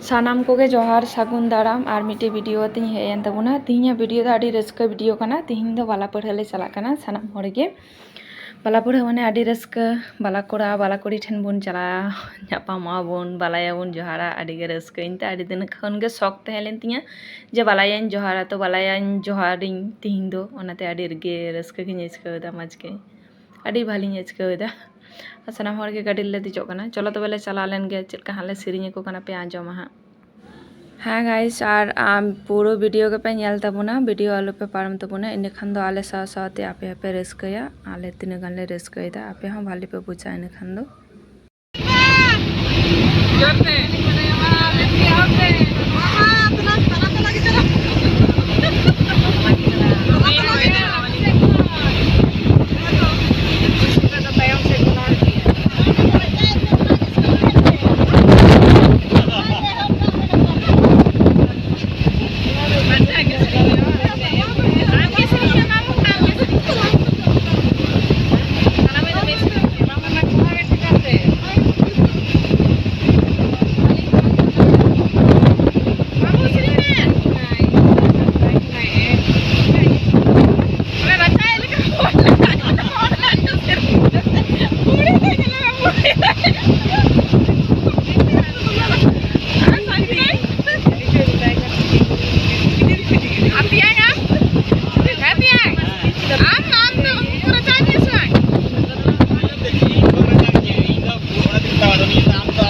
सानाम कोगे जोहार सागुन दाराम और मिट्टी वीडियो तीन हेन तबना तीन वीडियो दा रस्क वीडियो कना तीन दो बाला पढ़े ले चला कना सानाम होड़गे बाला पढ़े माने आड़ी रस्क बाला कोड़ा बाला कोड़ी ठेन बन चला नापामा बन बालाया बन जोहारा आड़ी गे रस्क इनते आड़ी दिन खन गे शौक तहेलेन तिया जे बालाया जोहारा तो बालाया जोहारिन तीन दो ओनाते आड़ी गे रस्क गे इचकादा मजके आड़ी भाली इचकादा सानाम हर के गाड़ी ले दिजो कना चलो तो बेले चला लेन गे चलका हाले सिरिंग को कना पे आंजमा हाँ हाँ गाइस और पूरा वीडियो के पे नेल तबना वीडियो आलो पे पारम तबना इन खान दो आले साव सावते आपे आपे रस्कया आले तीन गाले रस्कयदा आपे हम भाली पे बुझा इन खान दो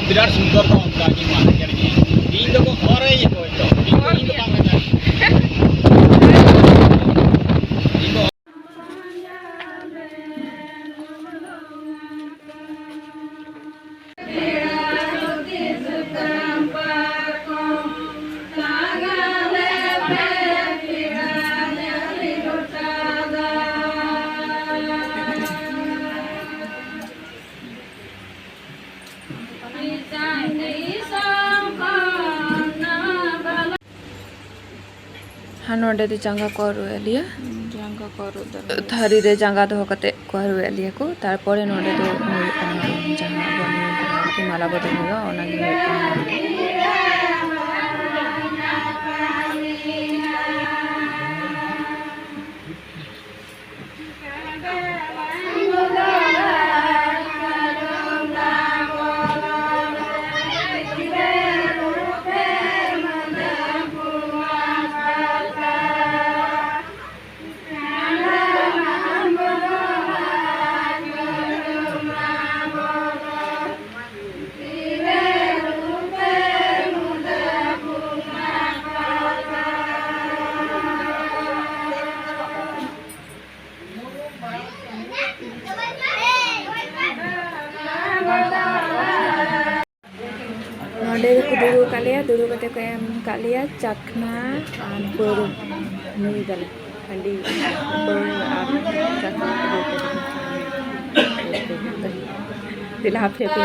बिराट सुंदर तो उनका की मान करके तीन लोगों और है ये तो तीन लोग काम करता हाँ नोडे दी जंगा को रुएलिया जंगा को थारी रे जंगा दो कते को रुएलिया को तारपरे नोडे दो जहां बनी की माला बदल होगा ओना गे नोडे को दुरु कते को एम कालिया चखना आन पर नुई दले अंडी पर आप चखना दिला फेंके